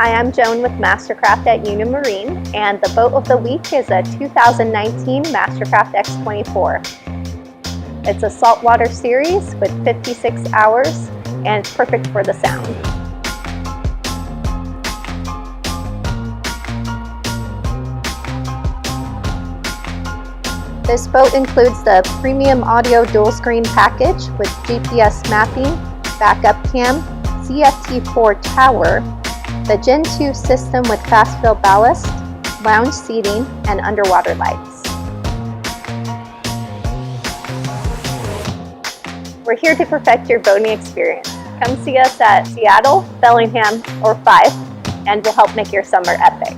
Hi, I'm Joan with MasterCraft at Union Marine, and the boat of the week is a 2019 MasterCraft X24. It's a saltwater series with 56 hours, and it's perfect for the sound. This boat includes the premium audio dual screen package with GPS mapping, backup cam, CFT4 tower, the Gen 2 system with fast fill ballast, lounge seating, and underwater lights. We're here to perfect your boating experience. Come see us at Seattle, Bellingham, or Fife, and we'll help make your summer epic.